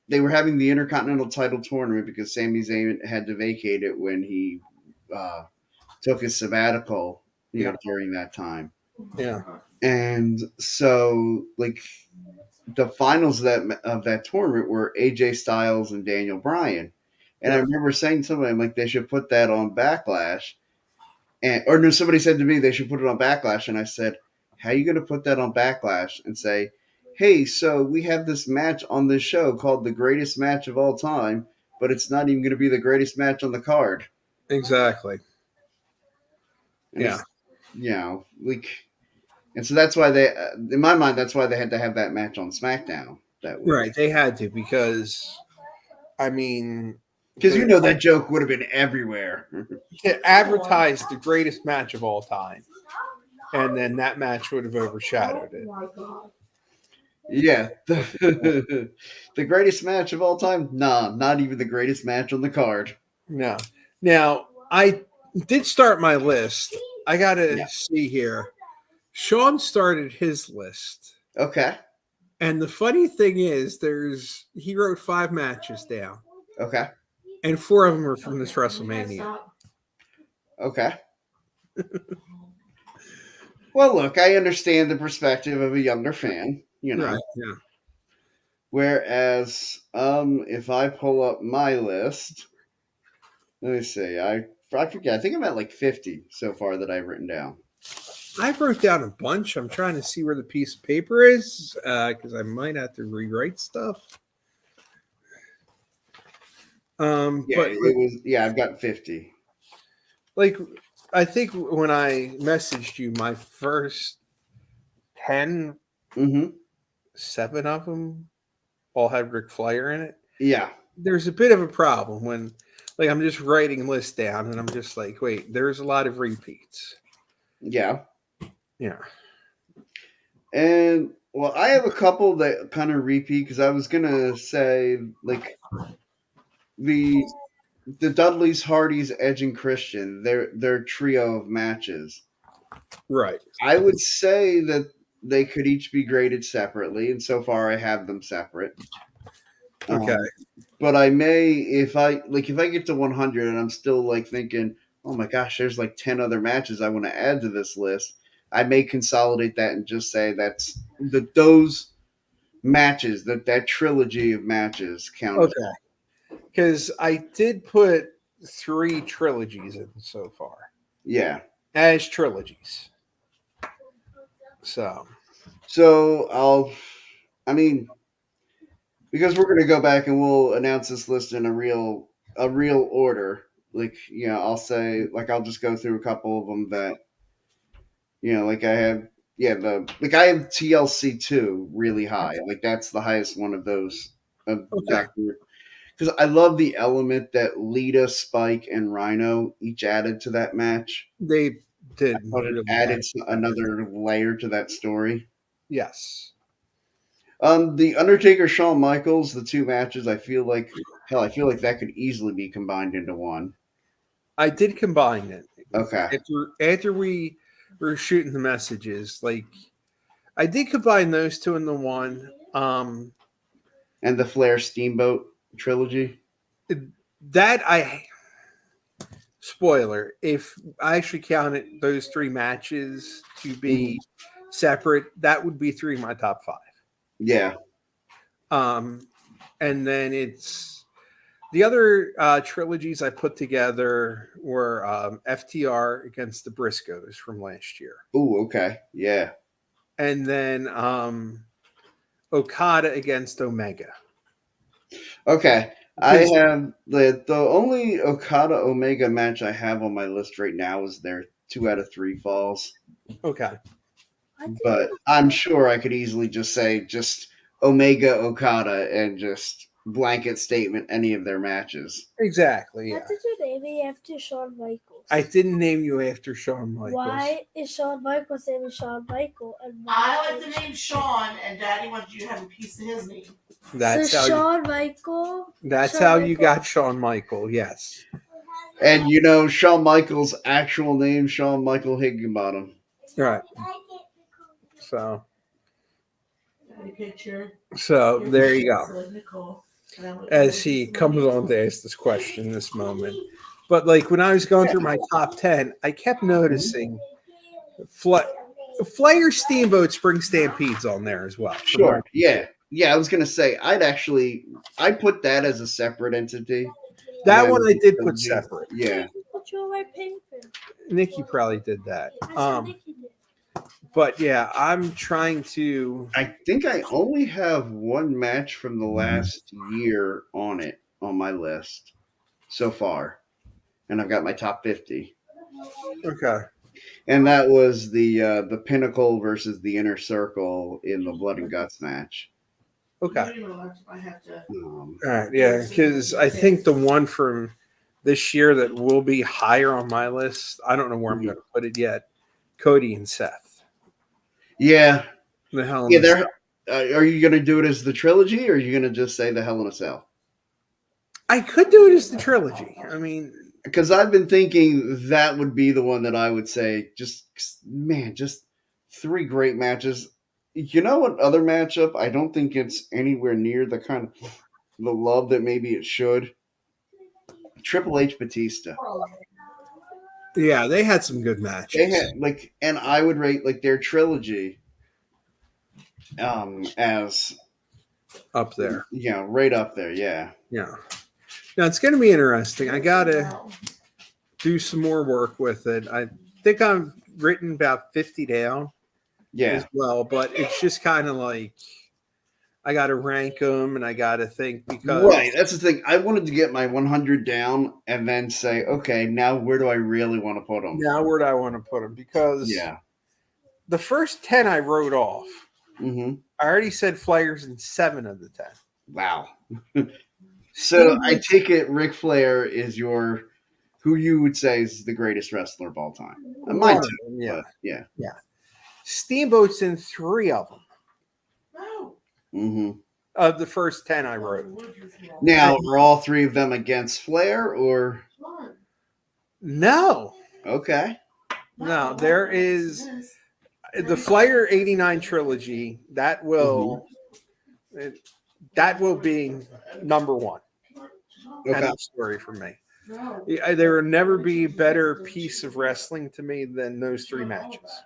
they were having the Intercontinental title tournament because Sami Zayn had to vacate it when he took his sabbatical, during that time. Yeah. And so, like, the finals of that tournament were AJ Styles and Daniel Bryan. And I remember saying to somebody, like, they should put that on Backlash. Somebody said to me they should put it on Backlash. And I said, how are you going to put that on Backlash and say, hey, so we have this match on this show called the greatest match of all time, but it's not even going to be the greatest match on the card. Exactly. And like, and so that's why in my mind, that's why they had to have that match on SmackDown that week. Right. They had to, because, I mean, because that joke would have been everywhere. To advertise the greatest match of all time, and then that match would have overshadowed it. Yeah. The greatest match of all time? Nah, not even the greatest match on the card. No. Now, I did start my list. I got to see here. Sean started his list. Okay. And the funny thing is, he wrote 5 matches down. Okay. And 4 of them are from this WrestleMania. Okay. Well, look, I understand the perspective of a younger fan, Right, yeah. Whereas, if I pull up my list, let me see. I forget. I think I'm at like 50 so far that I've written down. I wrote down a bunch. I'm trying to see where the piece of paper is, because I might have to rewrite stuff. I've got 50. Like, I think when I messaged you, my first 10, 7 of them all had Ric Flair in it. Yeah. There's a bit of a problem when, like, I'm just writing lists down and I'm just like, wait, there's a lot of repeats. Yeah. Yeah. And, well, I have a couple that kind of repeat, because I was going to say, like, the Dudleys, Hardys, Edge, and Christian, their trio of matches. Right. I would say that they could each be graded separately, and so far I have them separate. Okay. But I may, if I get to 100 and I'm still like thinking, oh my gosh, there's like 10 other matches I want to add to this list, I may consolidate that and just say that's those matches, that trilogy of matches count. Okay. Because I did put 3 trilogies in so far. Yeah. As trilogies. So because we're going to go back and we'll announce this list in a real order. Like, I'll say, like, I'll just go through a couple of them that, like I have, I have TLC 2 really high. Like, that's the highest one of those. Okay. because I love the element that Lita, Spike, and Rhino each added to that match. They did. But it added another layer to that story. Yes. The Undertaker, Shawn Michaels, the two matches, I feel like that could easily be combined into one. I did combine it. Okay. After we were shooting the messages, like I did combine those two into one. And the Flair Steamboat trilogy. Spoiler, if I actually counted those three matches to be separate, that would be three of my top 5. Yeah. And then it's the other trilogies I put together were FTR against the Briscoes from last year. Ooh, okay. Yeah. And then Okada against Omega. Okay. I have the only Okada Omega match I have on my list right now is their 2 out of 3 falls. Okay. But I'm sure I could easily just say Omega Okada and just blanket statement any of their matches. Exactly. Yeah. Why did you name me after Shawn Michaels? I didn't name you after Shawn Michaels. Why is Shawn Michaels name Shawn Michael? And I like the name Sean, and Daddy wanted you to have a piece of his name. That's how Shawn Michael. That's Shawn how Michael. you got Shawn Michael. Yes. And Shawn Michaels' actual name, Shawn Michael Higginbottom. Right. So Picture. So there you go. Nicole. As he comes on to ask this question in this moment. But like when I was going through my top 10, I kept noticing Flair, Steamboat, Spring Stampede's on there as well. Sure. Yeah. Yeah, I was gonna say I put that as a separate entity. That one I did put separate. Yeah. Put you on my paper. Nikki probably did that. I said Nikki did. But yeah, I'm trying to. I think I only have one match from the last year on my list so far, and I've got my top 50. Okay. And that was the Pinnacle versus the Inner Circle in the Blood and Guts match. Okay. I have to. All right. Yeah, because I think the one from this year that will be higher on my list, I don't know where I'm going to put it yet. Cody and Seth. Yeah. The Hell in a Cell. Are you going to do it as the trilogy, or are you going to just say the Hell in a Cell? I could do it as the trilogy. I mean, because I've been thinking that would be the one that I would say, just 3 great matches. You know what other matchup? I don't think it's anywhere near the kind of the love that maybe it should. Triple H Batista. Yeah, they had some good matches. They had and I would rate their trilogy as up there. Yeah, right up there. Yeah. Yeah. Now it's going to be interesting. I got to do some more work with it. I think I've written about 50 down. Yeah. As well, but it's just kind of like I got to rank them and I got to think because right. That's the thing. I wanted to get my 100 down and then say, okay, now where do I really want to put them? Now where do I want to put them? Because the first 10 I wrote off. Mm-hmm. I already said Flair's in 7 of the 10. Wow. So I take it Ric Flair is who you would say is the greatest wrestler of all time. Mine too. Yeah. Yeah. Steamboat's in 3 of them. No. Mm-hmm. Of the first 10 I wrote. Now, are all 3 of them against Flair or? No. Okay. No, there is the Flair 89 trilogy that will be number 1. Okay. End of story for me. There will never be a better piece of wrestling to me than those 3 matches.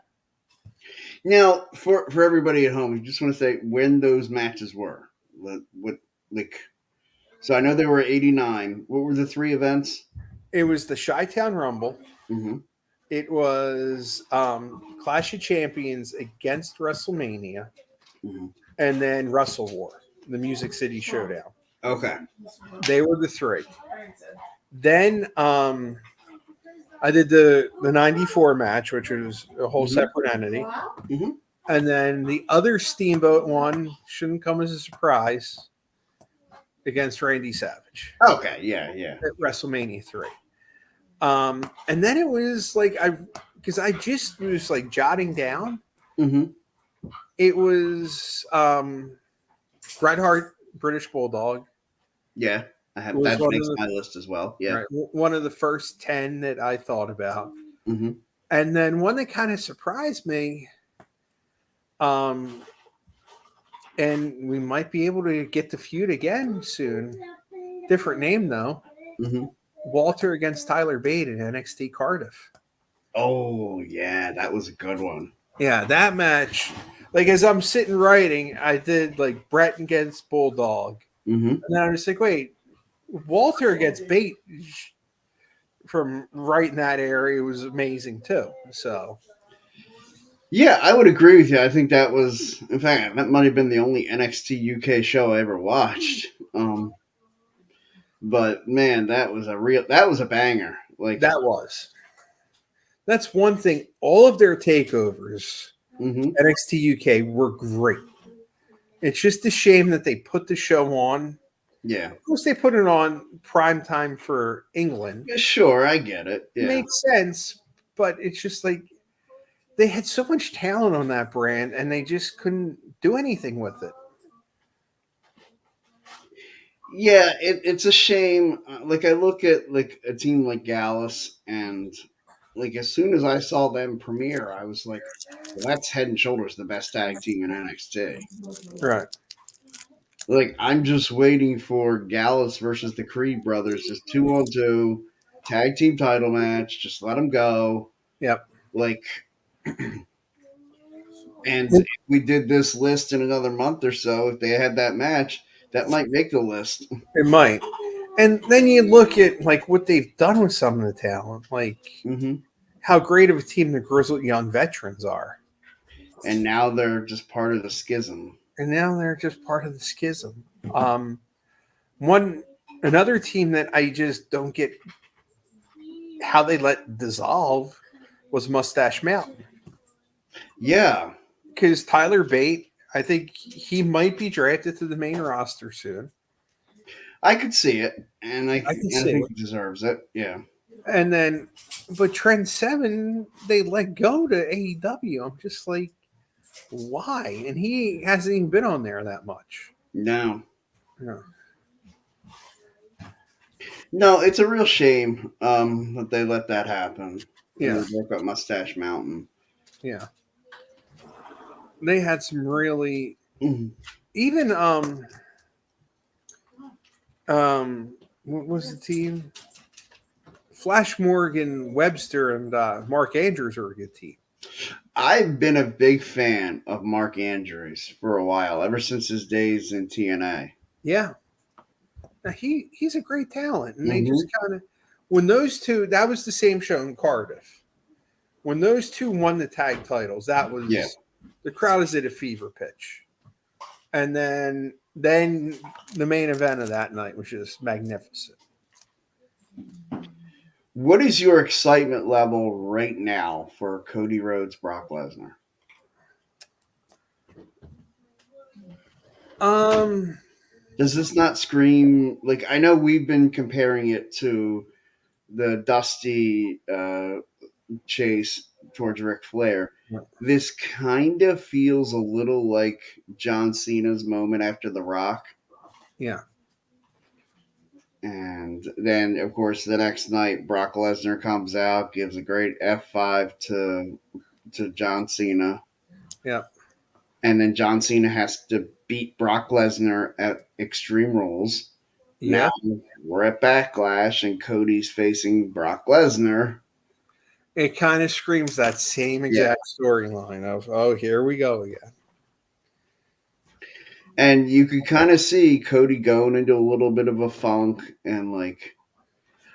Now, for everybody at home, you just want to say when those matches were. So I know they were 89. What were the 3 events? It was the Chi-Town Rumble. Mm-hmm. It was Clash of Champions against WrestleMania. Mm-hmm. And then Wrestle War, the Music City Showdown. Okay. They were the 3. Then I did the 94 match, which was a whole separate entity. Mm-hmm. And then the other Steamboat one shouldn't come as a surprise. against Randy Savage Okay, yeah. at WrestleMania 3. And then it was like because I just was like jotting down. Mm-hmm. It was Bret Hart, British Bulldog. Yeah, that makes my list as well. Yeah, right, one of the first 10 that I thought about. Mm-hmm. And then one that kind of surprised me, and we might be able to get the feud again soon. Different name though. Mm-hmm. Walter against Tyler Bate in NXT Cardiff. Oh yeah, that was a good one. Yeah, that match. Like as I'm sitting writing, I did like Bret against Bulldog, Mm-hmm. and then I was like, wait, Walter against Bate from right in that area was amazing too. So yeah, I would agree with you. I think that was, in fact, that might have been the only NXT UK show I ever watched. But man, that was a banger. Like that's one thing. All of their takeovers, mm-hmm. NXT UK, were great. It's just a shame that they put the show on. Yeah, of course they put it on prime time for England. Yeah, sure, I get it. Yeah. It makes sense, but it's just like they had so much talent on that brand, and they just couldn't do anything with it. Yeah, it's a shame. Like I look at like a team like Gallus, and like as soon as I saw them premiere, I was like, well, that's head and shoulders the best tag team in NXT. Right. Like I'm just waiting for Gallus versus the Creed brothers, just 2-on-2 tag team title match. Just let them go. Yep. Like, and if we did this list in another month or so, if they had that match, that might make the list. It might. And then you look at like what they've done with some of the talent, like Mm-hmm. how great of a team the Grizzled Young Veterans are. And now they're just part of the schism. Another team that I just don't get how they let dissolve was Mustache Mountain. Yeah. Because Tyler Bate, I think he might be drafted to the main roster soon. I could see it, and I think he deserves it. Yeah. And then, but Trent Seven, they let go to AEW. I'm just like, why? And he hasn't even been on there that much. No. Yeah. No, it's a real shame that they let that happen. Yeah. They broke up Mustache Mountain. Yeah. They had some really even what was the team? Flash Morgan, Webster, and Mark Andrews are a good team. I've been a big fan of Mark Andrews for a while, ever since his days in TNA. Yeah. Now he's a great talent. And they just kind of when those two, that was the same show in Cardiff. When those two won the tag titles, that was the crowd is at a fever pitch. And then the main event of that night was just magnificent. What is your excitement level right now for Cody Rhodes, Brock Lesnar? Does this not scream like I know we've been comparing it to the Dusty chase towards Ric Flair. Yeah. This kind of feels a little like John Cena's moment after The Rock. Yeah. And then, of course, the next night, Brock Lesnar comes out, gives a great F5 to John Cena. Yeah. And then John Cena has to beat Brock Lesnar at Extreme Rules. Yeah. Now we're at Backlash, and Cody's facing Brock Lesnar. It kind of screams that same exact storyline of, oh, here we go again. And you could kind of see Cody going into a little bit of a funk. And, like,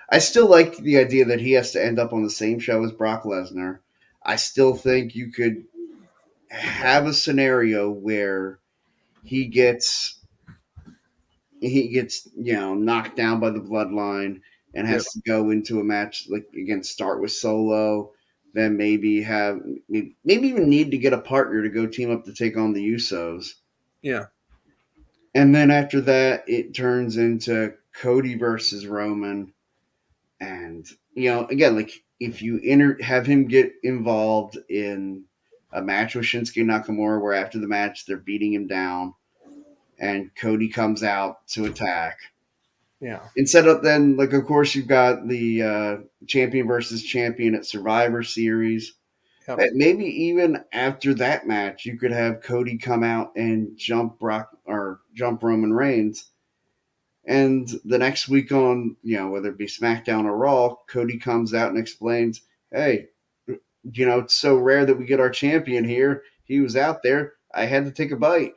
I still like the idea that he has to end up on the same show as Brock Lesnar. I still think you could have a scenario where he gets knocked down by the bloodline and has to go into a match, like, again, start with Solo, then maybe even need to get a partner to go team up to take on the Usos. Yeah. And then after that, it turns into Cody versus Roman. And, again, like if you have him get involved in a match with Shinsuke Nakamura where after the match they're beating him down and Cody comes out to attack. Yeah. Instead of then, like, of course, you've got the champion versus champion at Survivor Series. Yep. Maybe even after that match, you could have Cody come out and jump Roman Reigns. And the next week on, whether it be SmackDown or Raw, Cody comes out and explains, hey, it's so rare that we get our champion here. He was out there. I had to take a bite.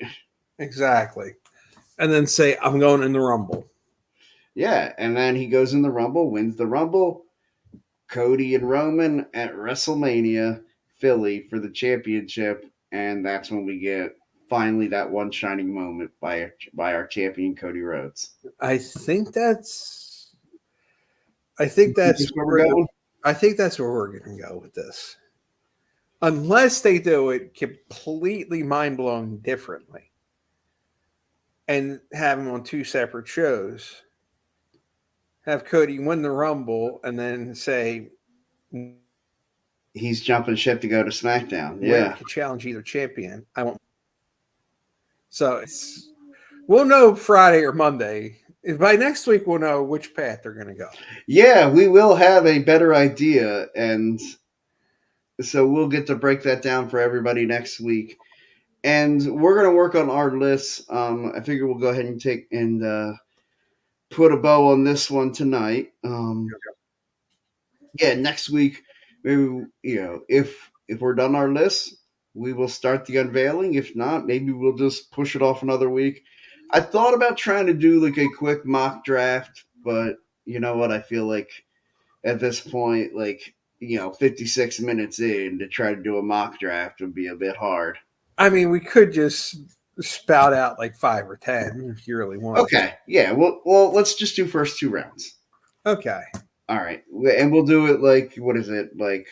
Exactly. And then say, I'm going in the Rumble. Yeah, and then he goes in the Rumble, wins the Rumble. Cody and Roman at WrestleMania Philly for the championship, and that's when we get finally that one shining moment by our champion Cody Rhodes. I think that's where we're going. I think that's where we're going to go with this, unless they do it completely mind-blowing differently and have them on two separate shows. Have Cody win the Rumble and then say he's jumping ship to go to SmackDown. Yeah, could challenge either champion. I won't. So we'll know Friday or Monday. By next week, we'll know which path they're going to go. Yeah, we will have a better idea, and so we'll get to break that down for everybody next week. And we're going to work on our lists. I figure we'll go ahead and put a bow on this one tonight. Yeah, next week, maybe if we're done our lists, we will start the unveiling. If not, maybe we'll just push it off another week. I thought about trying to do like a quick mock draft, but you know what? I feel like at this point, 56 minutes in, to try to do a mock draft would be a bit hard. I mean, we could just spout out like 5 or 10 if you really want. Okay, yeah. Well, let's just do first 2 rounds. Okay. All right, and we'll do it like, what is it, like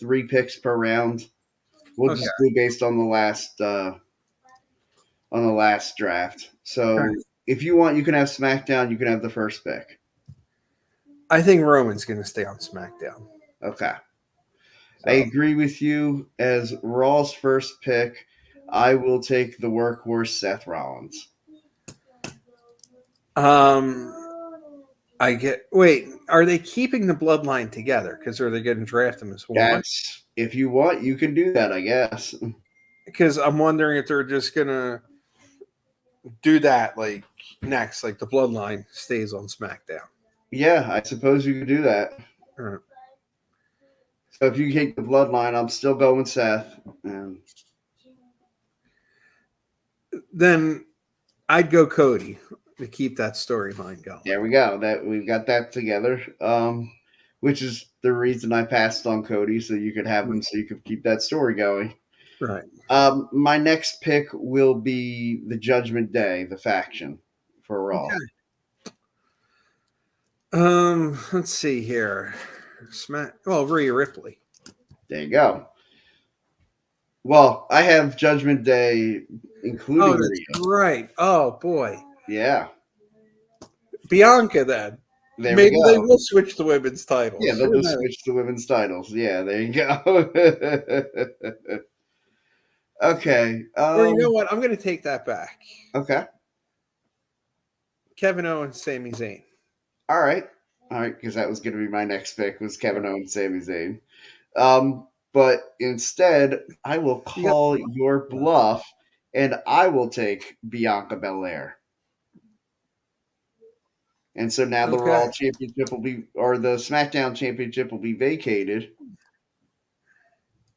3 picks per round. We'll just do based on the last draft. So if you want, you can have SmackDown. You can have the first pick. I think Roman's going to stay on SmackDown. Okay. So. I agree with you. As Raw's first pick, I will take the workhorse Seth Rollins. Wait, are they keeping the bloodline together? Because are they going to draft them as one? If you want, you can do that, I guess. Because I'm wondering if they're just going to do that like next, like the bloodline stays on SmackDown. Yeah, I suppose you could do that. All right. So if you take the bloodline, I'm still going Seth. Then I'd go Cody to keep that storyline going. There we go. We've got that together. Which is the reason I passed on Cody, so you could have him, so you could keep that story going. Right. My next pick will be the Judgment Day, the faction for Raw. Okay. Let's see here. Rhea Ripley. There you go. Well, I have Judgment Day including Rhea. Right. Oh boy. Yeah. Bianca then. Maybe they will switch the women's titles. Yeah, they'll just switch the women's titles. Yeah, there you go. Okay. Or you know what? I'm going to take that back. Okay. Kevin Owens, Sami Zayn. All right, because that was going to be my next pick, was Kevin Owens, Sami Zayn. But instead, I will call your bluff, and I will take Bianca Belair. And so now the Raw Championship or the SmackDown Championship will be vacated.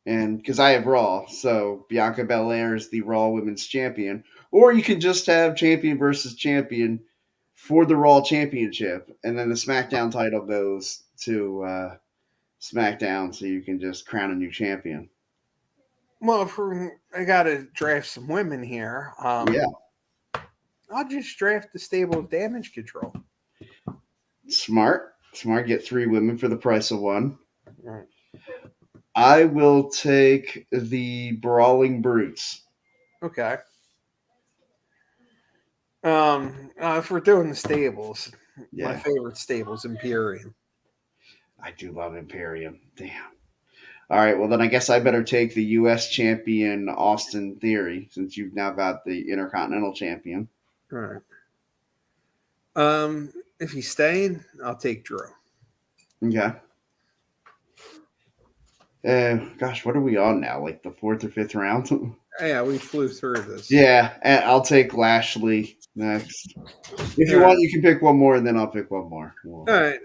And because I have Raw, so Bianca Belair is the Raw Women's Champion. Or you can just have champion versus champion for the Raw Championship. And then the SmackDown title goes to SmackDown, so you can just crown a new champion. Well, I got to draft some women here. Yeah. I'll just draft the stable of Damage Control. Smart. Get 3 women for the price of 1. Right. I will take the Brawling Brutes. Okay. If we're doing the stables, my Yeah, favorite stable's Imperium. I do love Imperium. Damn. All right, well then I guess I better take the U.S. champion Austin Theory since you've now got the Intercontinental champion. All right. If he's staying, I'll take Drew. Okay. Gosh, what are we on now? Like the 4th or 5th round? Yeah, we flew through this. Yeah, and I'll take Lashley next. If you All want, right. you can pick one more, and then I'll pick one more. All right.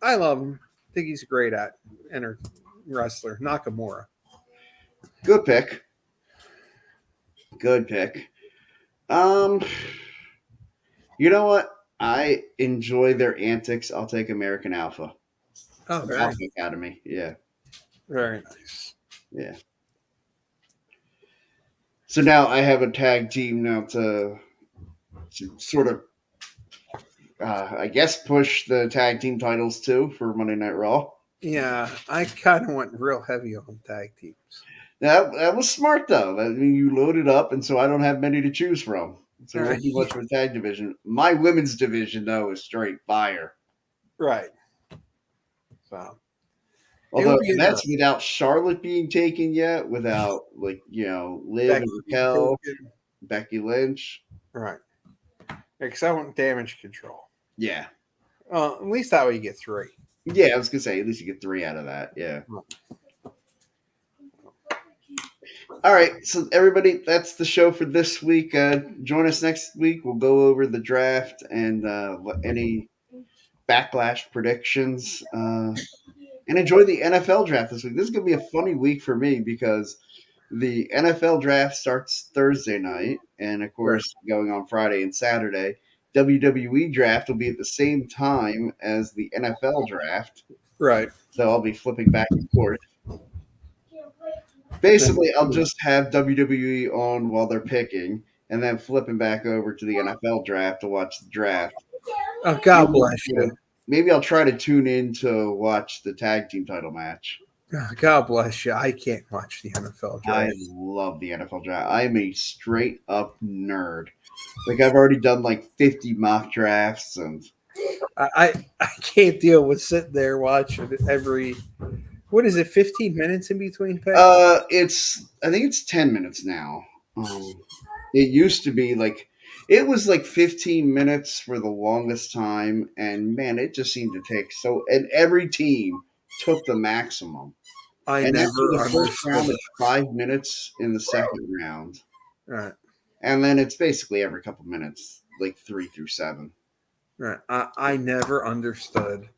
I love him. I think he's great at wrestler. Nakamura. Good pick. Good pick. You know what? I enjoy their antics. I'll take American Alpha. Oh, very, Alpha Academy. Yeah, very nice. yeah. So now I have a tag team now to sort of, I guess, push the tag team titles too for Monday Night Raw. Yeah, I kind of went real heavy on tag teams. That was smart though. I mean, you loaded up, and so I don't have many to choose from. So it won't be much of a tag division. My women's division though is straight fire. Right. So, Although be that's without Charlotte being taken yet, without Liv and Raquel, Becky Lynch. Right. Because I want Damage Control. Yeah. At least that way you get 3. Yeah, I was gonna say at least you get 3 out of that. Yeah. All right, so everybody, that's the show for this week. Join us next week. We'll go over the draft and any Backlash predictions, and enjoy the NFL draft this week. This is gonna be a funny week for me because the NFL draft starts Thursday night, and of course, going on Friday and Saturday. WWE draft will be at the same time as the NFL draft. Right. So I'll be flipping back and forth. Basically, I'll just have WWE on while they're picking, and then flipping back over to the NFL draft to watch the draft. Oh, God bless you. Maybe I'll try to tune in to watch the tag team title match. God bless you. I can't watch the NFL draft. I love the NFL draft. I'm a straight up nerd. Like I've already done like 50 mock drafts, and I can't deal with sitting there watching every. What is it? 15 minutes in between picks? I think it's 10 minutes now. It used to be like it was like 15 minutes for the longest time, and man, it just seemed to take so. And every team took the maximum. And after the first round, it's 5 minutes in the second round. Right. And then it's basically every couple minutes, like 3 through 7. Right. I never understood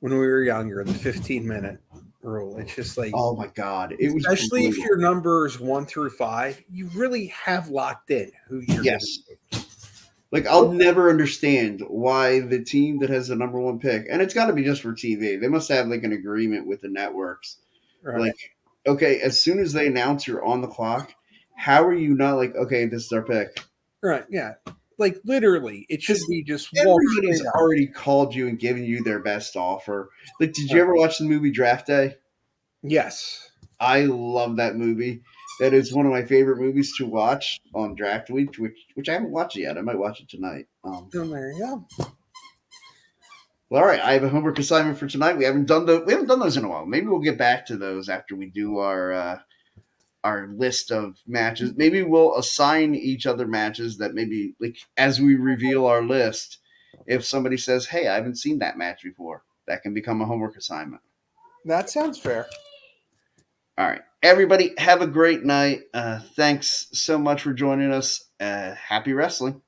when we were younger the 15-minute rule. It's just like, oh my God, it was especially if your numbers 1 through 5, you really have locked in who you're. Yes. Like I'll never understand why the team that has the number 1 pick, and it's got to be just for TV. They must have like an agreement with the networks. Right. Like, okay, as soon as they announce you're on the clock, how are you not like, okay, this is our pick? Right. Yeah. Like literally, it should be just everybody's already called you and given you their best offer. Like, did you ever watch the movie Draft Day? Yes. I love that movie. That is one of my favorite movies to watch on draft week, which I haven't watched yet. I might watch it tonight. There you go. Well, all right, I have a homework assignment for tonight. We haven't done those in a while. Maybe we'll get back to those after we do our list of matches. Maybe we'll assign each other matches that maybe like as we reveal our list. If somebody says, "Hey, I haven't seen that match before," that can become a homework assignment. That sounds fair. All right, everybody, have a great night. Thanks so much for joining us. Happy wrestling.